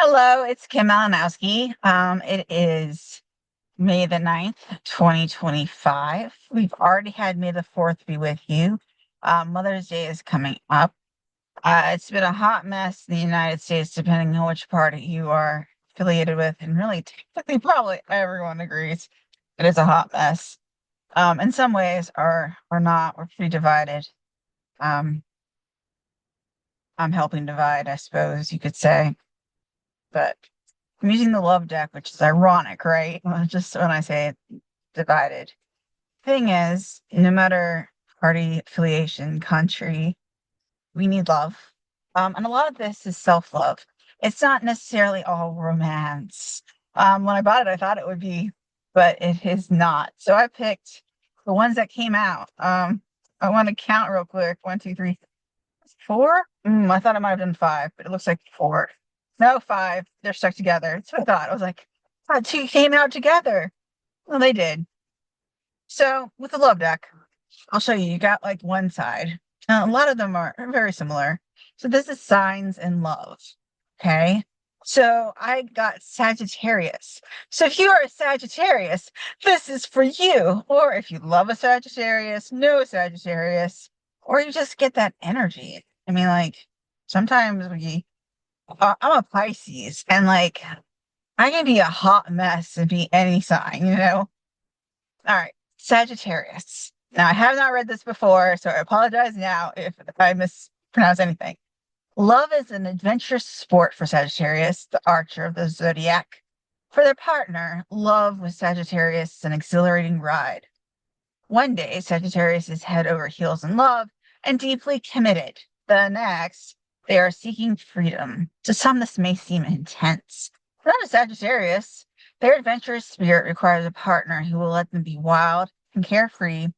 Hello, it's Kim Malinowski. It is May the 9th, 2025. We've already had May the 4th be with you. Mother's Day is coming up. It's been a hot mess in the United States, depending on which party you are affiliated with, and really, technically, probably everyone agrees it is a hot mess. In some ways, or not. We're pretty divided. Um, I'm helping divide, I suppose you could say, but I'm using the love deck, which is ironic, right? Well, just when I say it, divided. Thing is, no matter party affiliation, country, we need love. And a lot of this is self-love. It's not necessarily all romance. When I bought it, I thought it would be, but it is not. So I picked the ones that came out. I want to count real quick. One, two, three, four. I thought it might have been five, but it looks like four. No, five. They're stuck together. That's what I thought. I was like, two came out together. Well, they did. So with the love deck, I'll show you. You got like one side. A lot of them are very similar. So this is signs in love. Okay. So I got Sagittarius. So if you are a Sagittarius, this is for you. Or if you love a Sagittarius, know a Sagittarius, or you just get that energy. I mean, like sometimes I'm a Pisces, and like I can be a hot mess and be any sign. All right, Sagittarius. Now, I have not read this before, so I apologize now if I mispronounce anything. Love is an adventurous sport for Sagittarius, the archer of the zodiac. For their partner, love with Sagittarius is an exhilarating ride. One day, Sagittarius is head over heels in love and deeply committed. The next, they are seeking freedom. To some, this may seem intense. For not a Sagittarius, their adventurous spirit requires a partner who will let them be wild and carefree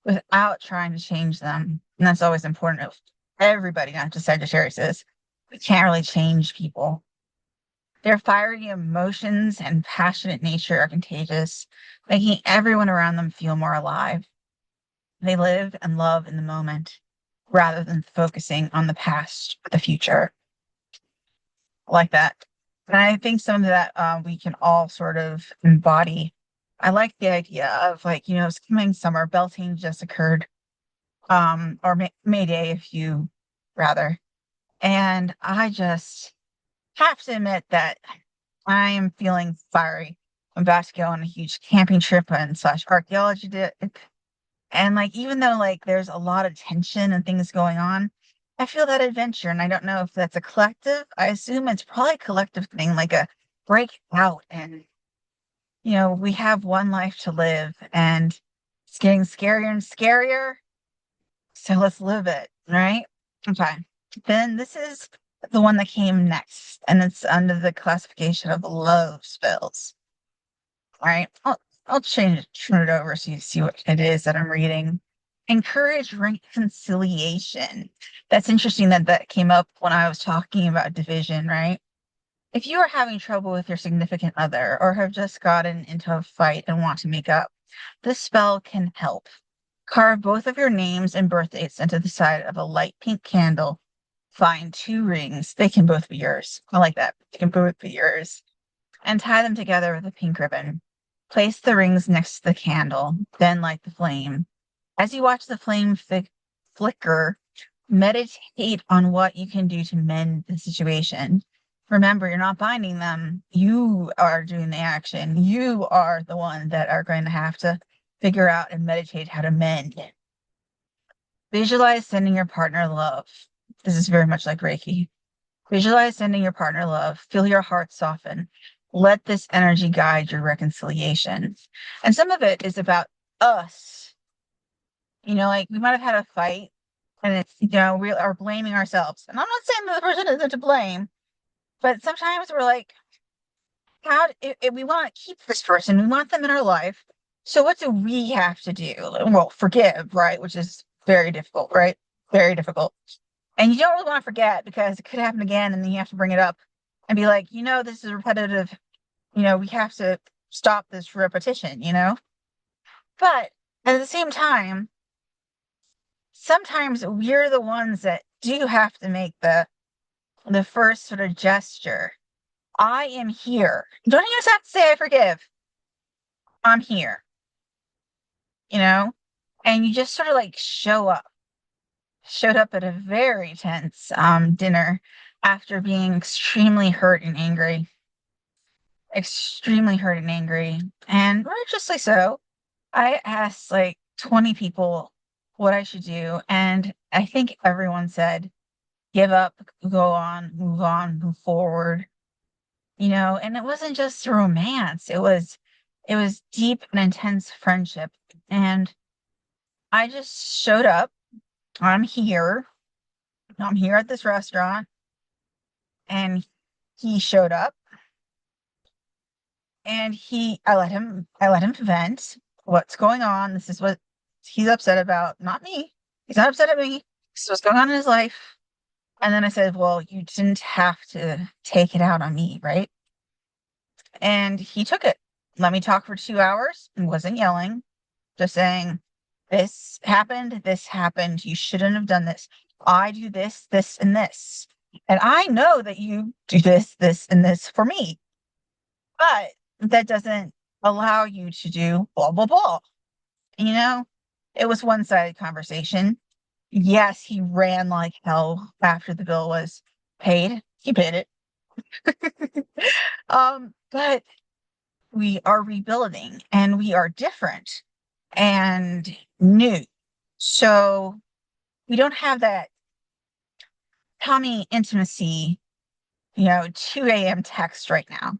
without trying to change them. And that's always important of everybody, not just Sagittarius. We can't really change people. Their fiery emotions and passionate nature are contagious, making everyone around them feel more alive. They live and love in the moment rather than focusing on the past or the future. Like that. And I think some of that we can all sort of embody. I like the idea of like, it's coming summer. Beltane just occurred, or May Day, if you rather. And I just have to admit that I am feeling fiery. I'm about to go on a huge camping trip and slash archaeology dip. And like, even though like there's a lot of tension and things going on, I feel that adventure. And I don't know if that's a collective. I assume it's probably a collective thing, like a break out. And, we have one life to live and it's getting scarier and scarier. So let's live it, right? Okay. Then this is the one that came next, and it's under the classification of love spells. All right. I'll turn it over so you see what it is that I'm reading. Encourage reconciliation. That's interesting that that came up when I was talking about division, right? If you are having trouble with your significant other or have just gotten into a fight and want to make up, this spell can help. Carve both of your names and birth dates into the side of a light pink candle. Find two rings. They can both be yours. I like that. They can both be yours. And tie them together with a pink ribbon. Place the rings next to the candle, then light the flame. As you watch the flame flicker, meditate on what you can do to mend the situation. Remember, you're not binding them. You are doing the action. You are the one that are going to have to figure out and meditate how to mend. Visualize sending your partner love. This is very much like Reiki. Visualize sending your partner love. Feel your heart soften. Let this energy guide your reconciliation. And some of it is about us. Like we might have had a fight and it's, we are blaming ourselves. And I'm not saying that the person isn't to blame, but sometimes we're like, if we want to keep this person, we want them in our life. So what do we have to do? Well, forgive, right? Which is very difficult, right? Very difficult. And you don't really want to forget because it could happen again. And then you have to bring it up and be like, this is repetitive. We have to stop this repetition. But at the same time, sometimes we're the ones that do have to make the first sort of gesture. I am here. You don't even have to say I forgive. I'm here, you know? And you just sort of like showed up at a very tense dinner after being extremely hurt and angry, and righteously so. I asked like 20 people what I should do, and I think everyone said, give up, go on, move forward, and it wasn't just romance. It was deep and intense friendship. And I just showed up. I'm here. I'm here at this restaurant, and he showed up, and I let him vent what's going on. This is what he's upset about, not me. He's not upset at me. This is what's going on in his life. And then I said, well, you didn't have to take it out on me, right? And he took it. Let me talk for 2 hours and wasn't yelling, just saying, this happened. You shouldn't have done this. I do this, this, and this. And I know that you do this, and this for me. But that doesn't allow you to do blah, blah, blah. You know, it was one-sided conversation. Yes, he ran like hell after the bill was paid. He paid it. But we are rebuilding and we are different and new. So we don't have that Tommy intimacy, 2 a.m. text right now.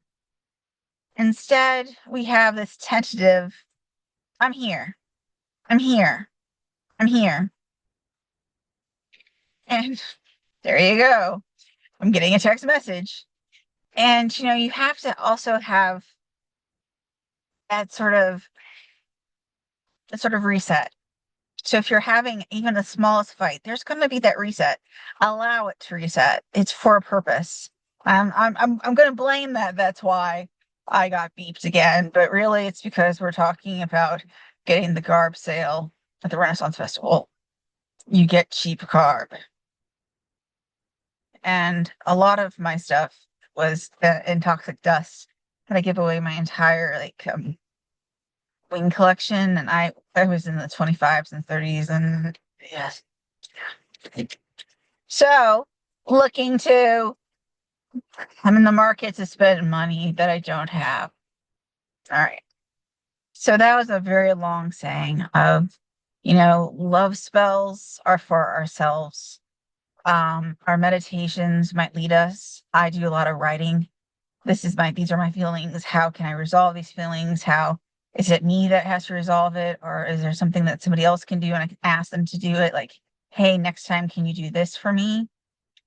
Instead, we have this tentative, I'm here, I'm here, I'm here. And there you go. I'm getting a text message. And, you have to also have that sort of reset. So if you're having even the smallest fight, there's going to be that reset. Allow it to reset. It's for a purpose. I'm going to blame that. That's why I got beeped again. But really, it's because we're talking about getting the garb sale at the Renaissance Festival. You get cheap garb, and a lot of my stuff was in Toxic Dust. And I give away my entire wing collection, and I was in the 25s and 30s, and yes. So looking to I'm in the market to spend money that I don't have. All right. So that was a very long saying of, love spells are for ourselves. Our meditations might lead us. I do a lot of writing. These are my feelings. How can I resolve these feelings? How is it me that has to resolve it? Or is there something that somebody else can do and I can ask them to do it? Like, hey, next time, can you do this for me?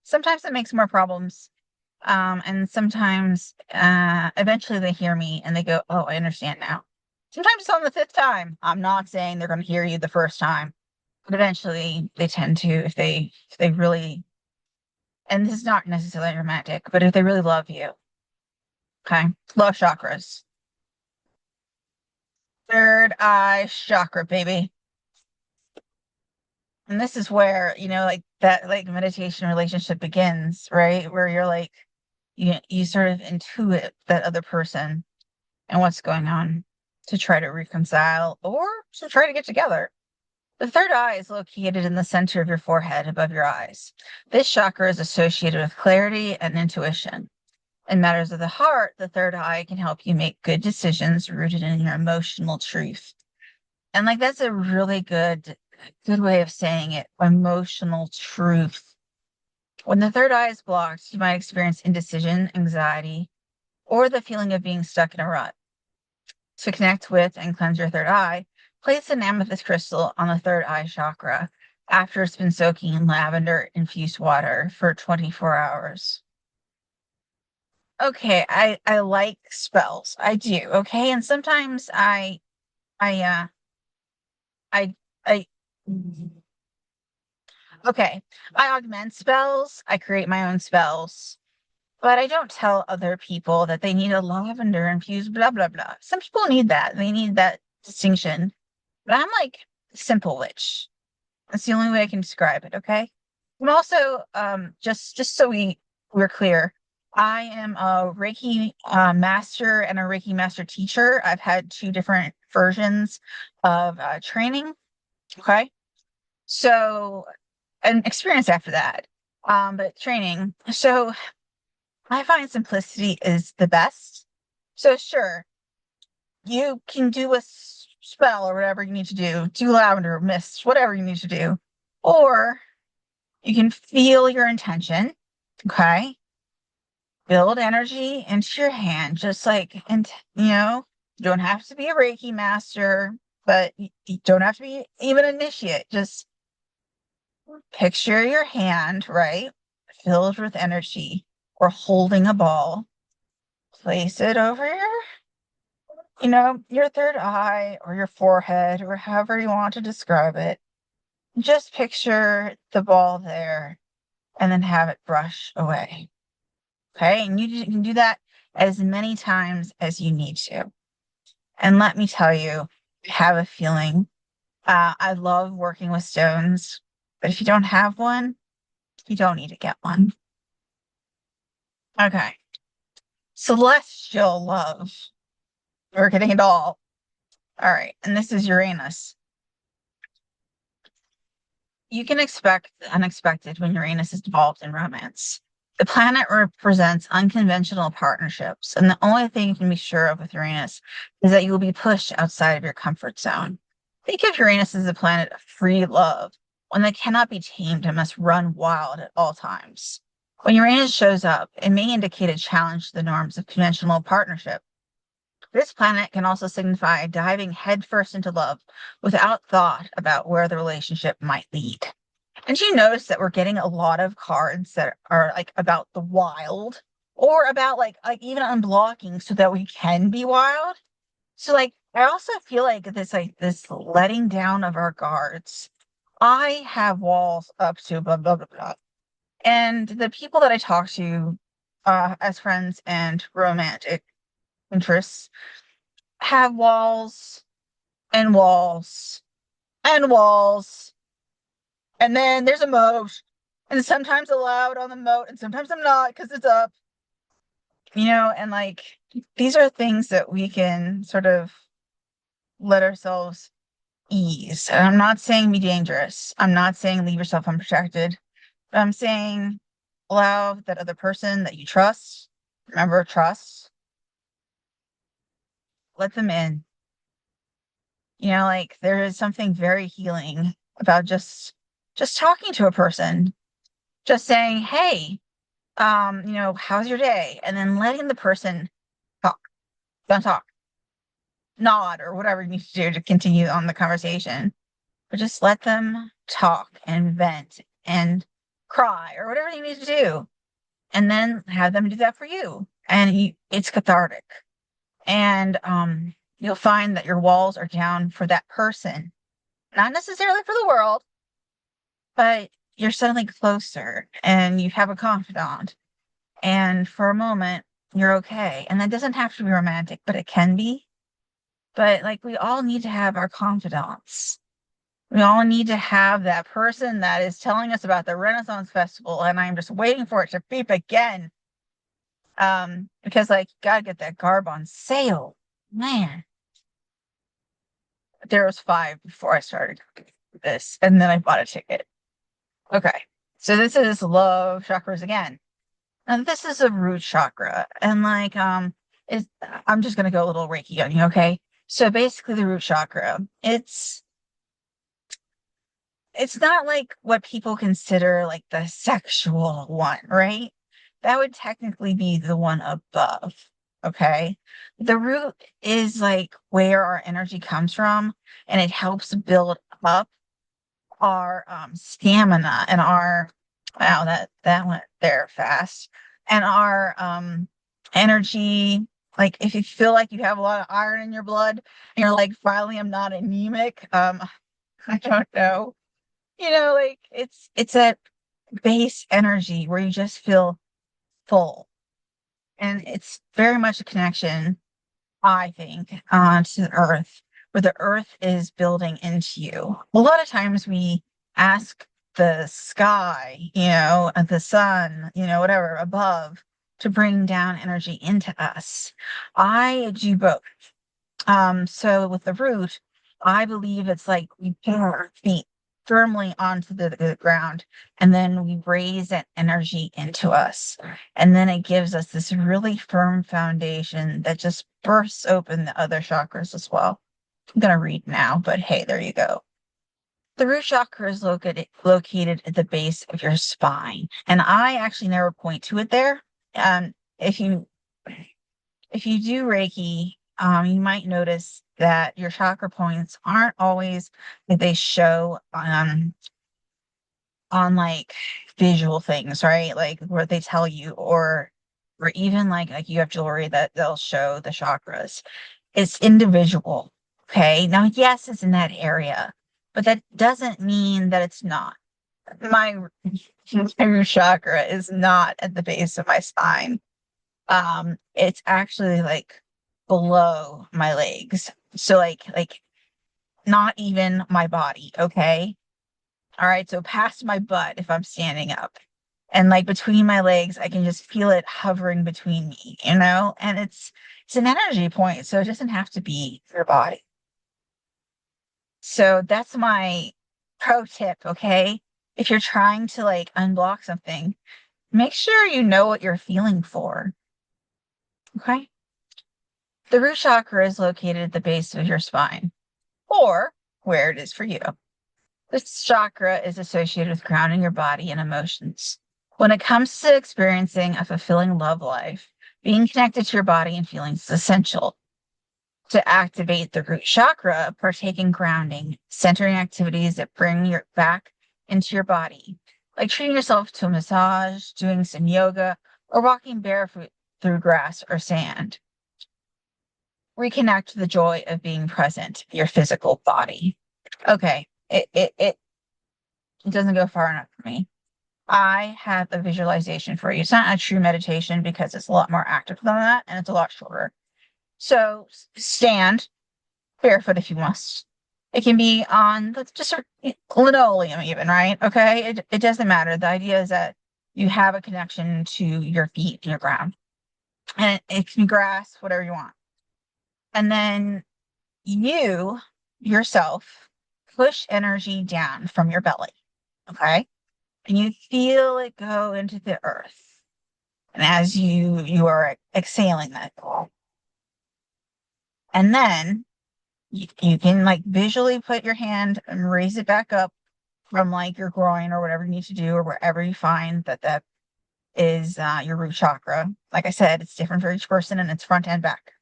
Sometimes it makes more problems. And sometimes, eventually they hear me and they go, oh, I understand now. Sometimes it's on the fifth time. I'm not saying they're going to hear you the first time, but eventually they tend to, if they really, and this is not necessarily romantic, but if they really love you. Okay. Love chakras. Third eye chakra, baby. And this is where, like that, like meditation relationship begins, right? Where you're like, you sort of intuit that other person and what's going on to try to reconcile or to try to get together. The third eye is located in the center of your forehead above your eyes. This chakra is associated with clarity and intuition. In matters of the heart, the third eye can help you make good decisions rooted in your emotional truth. And like that's a really good way of saying it, emotional truth. When the third eye is blocked, you might experience indecision, anxiety, or the feeling of being stuck in a rut. To connect with and cleanse your third eye, place an amethyst crystal on the third eye chakra after it's been soaking in lavender infused water for 24 hours. Okay, I like spells. I do. Okay, and sometimes I I I okay, I augment spells. I create my own spells. But I don't tell other people that they need a lavender infused blah blah blah. Some people need that. They need that distinction. But I'm like simple witch. That's the only way I can describe it, okay? And also, just so we're clear, I am a Reiki master and a Reiki master teacher. I've had two different versions of training. Okay. So, and experience after that. But training. So I find simplicity is the best. So sure, you can do a spell or whatever you need to do lavender, mist, whatever you need to do. Or you can feel your intention. Okay. Build energy into your hand, just like, and you don't have to be a Reiki master, but you don't have to be even initiate. Just picture your hand, right? Filled with energy or holding a ball. Place it over your third eye or your forehead or however you want to describe it. Just picture the ball there and then have it brush away. Okay. And you can do that as many times as you need to. And let me tell you, I have a feeling. I love working with stones, but if you don't have one, you don't need to get one. Okay. Celestial love. We're getting it all. All right. And this is Uranus. You can expect the unexpected when Uranus is involved in romance. The planet represents unconventional partnerships, and the only thing you can be sure of with Uranus is that you will be pushed outside of your comfort zone. Think of Uranus as a planet of free love, one that cannot be tamed and must run wild at all times. When Uranus shows up, it may indicate a challenge to the norms of conventional partnership. This planet can also signify diving headfirst into love without thought about where the relationship might lead. And you notice that we're getting a lot of cards that are like about the wild or about like even unblocking so that we can be wild. So like I also feel like this letting down of our guards. I have walls up to blah blah blah blah. And the people that I talk to as friends and romantic interests have walls and walls and walls. And then there's a moat. And sometimes allowed on the moat, and sometimes I'm not because it's up. And like these are things that we can sort of let ourselves ease. And I'm not saying be dangerous. I'm not saying leave yourself unprotected. But I'm saying allow that other person that you trust, remember, trust, let them in. Like there is something very healing about just talking to a person, just saying, hey, how's your day? And then letting the person talk, don't talk, nod, or whatever you need to do to continue on the conversation. But just let them talk and vent and cry or whatever you need to do. And then have them do that for you. And it's cathartic. And you'll find that your walls are down for that person, not necessarily for the world, but you're suddenly closer and you have a confidant. And for a moment, you're okay. And that doesn't have to be romantic, but it can be. But like we all need to have our confidants. We all need to have that person that is telling us about the Renaissance Festival, and I'm just waiting for it to beep again. Because like you gotta get that garb on sale. Man. There was five before I started this, and then I bought a ticket. Okay. So this is love chakras again. And this is a root chakra. And like it's I'm just gonna go a little Reiki on you, okay? So basically the root chakra, it's not like what people consider like the sexual one, right? That would technically be the one above. Okay. The root is like where our energy comes from, and it helps build up our stamina and our wow, that went there fast. And our energy. Like if you feel like you have a lot of iron in your blood and you're like, finally I'm not anemic. I don't know. Like it's that base energy where you just feel full. And it's very much a connection, I think, to the earth, where the earth is building into you. A lot of times we ask the sky, and the sun, whatever above to bring down energy into us. I do both. So with the root, I believe it's like we put our feet firmly onto the ground and then we raise that energy into us. And then it gives us this really firm foundation that just bursts open the other chakras as well. I'm going to read now, but hey, there you go. The root chakra is located at the base of your spine. And I actually never point to it there. Um, if you do Reiki, you might notice that your chakra points aren't always that they show on like visual things, right? Like where they tell you, or even like you have jewelry that they'll show the chakras. It's individual. Okay. Now, yes, it's in that area, but that doesn't mean that it's not. My, my root chakra is not at the base of my spine. It's actually like below my legs. So like not even my body, okay? All right, so past my butt if I'm standing up. And like between my legs, I can just feel it hovering between me, you know? And it's an energy point, so it doesn't have to be your body. So that's my pro tip, okay? If you're trying to like unblock something, make sure you know what you're feeling for. Okay? The root chakra is located at the base of your spine, or where it is for you. This chakra is associated with grounding your body and emotions. When it comes to experiencing a fulfilling love life, being connected to your body and feelings is essential. To activate the root chakra, partake in grounding, centering activities that bring you back into your body, like treating yourself to a massage, doing some yoga, or walking barefoot through grass or sand. Reconnect to the joy of being present, your physical body. Okay, it doesn't go far enough for me. I have a visualization for you. It's not a true meditation because it's a lot more active than that and it's a lot shorter. So stand barefoot if you must. It can be on just linoleum even, right? Okay. It doesn't matter. The idea is that you have a connection to your feet and your ground. And it can be grass, whatever you want. And then you yourself push energy down from your belly. Okay. And you feel it go into the earth. And as you are exhaling that, and then you can like visually put your hand and raise it back up from like your groin or whatever you need to do, or wherever you find that is your root chakra. Like I said, it's different for each person and it's front and back.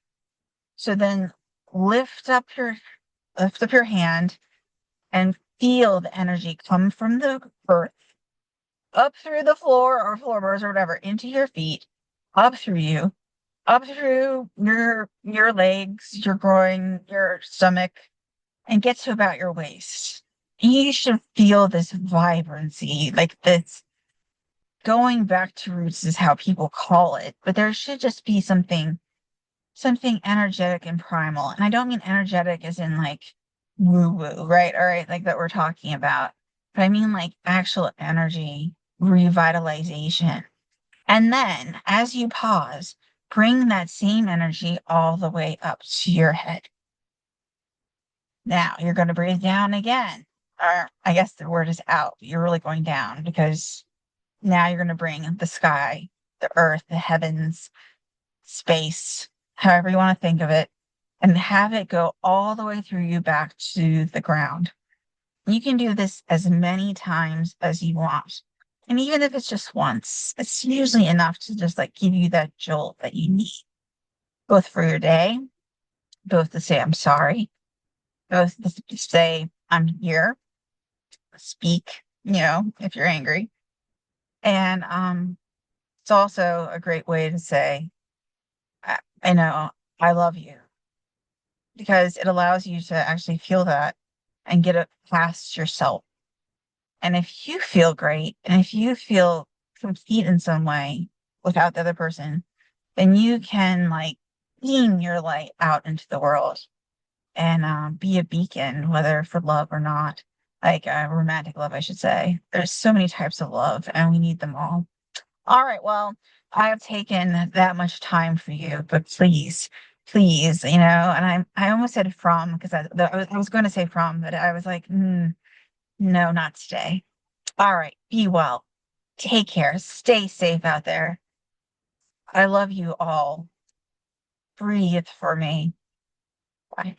So then lift up your hand and feel the energy come from the earth up through the floor or floorboards or whatever into your feet, up through you, up through your legs, your groin, your stomach, and get to about your waist. You should feel this vibrancy, like this going back to roots is how people call it, but there should just be something energetic and primal. And I don't mean energetic as in like woo woo, right? All right, like that we're talking about. But I mean like actual energy, revitalization. And then as you pause, bring that same energy all the way up to your head. Now you're going to breathe down again. Or I guess the word is out. You're really going down because now you're going to bring the sky, the earth, the heavens, space, however you want to think of it, and have it go all the way through you back to the ground. You can do this as many times as you want. And even if it's just once, it's usually enough to just like give you that jolt that you need, both for your day, both to say, I'm sorry, both to say, I'm here, speak, if you're angry. And it's also a great way to say, I know I love you, because it allows you to actually feel that and get it past yourself. And if you feel great and if you feel complete in some way without the other person, then you can like beam your light out into the world and be a beacon, whether for love or not, like romantic love, I should say. There's so many types of love and we need them all. All right. Well, I have taken that much time for you, but please, and I almost said from because I was going to say from, but I was like, no, not today. All right, be well. Take care. Stay safe out there. I love you all. Breathe for me.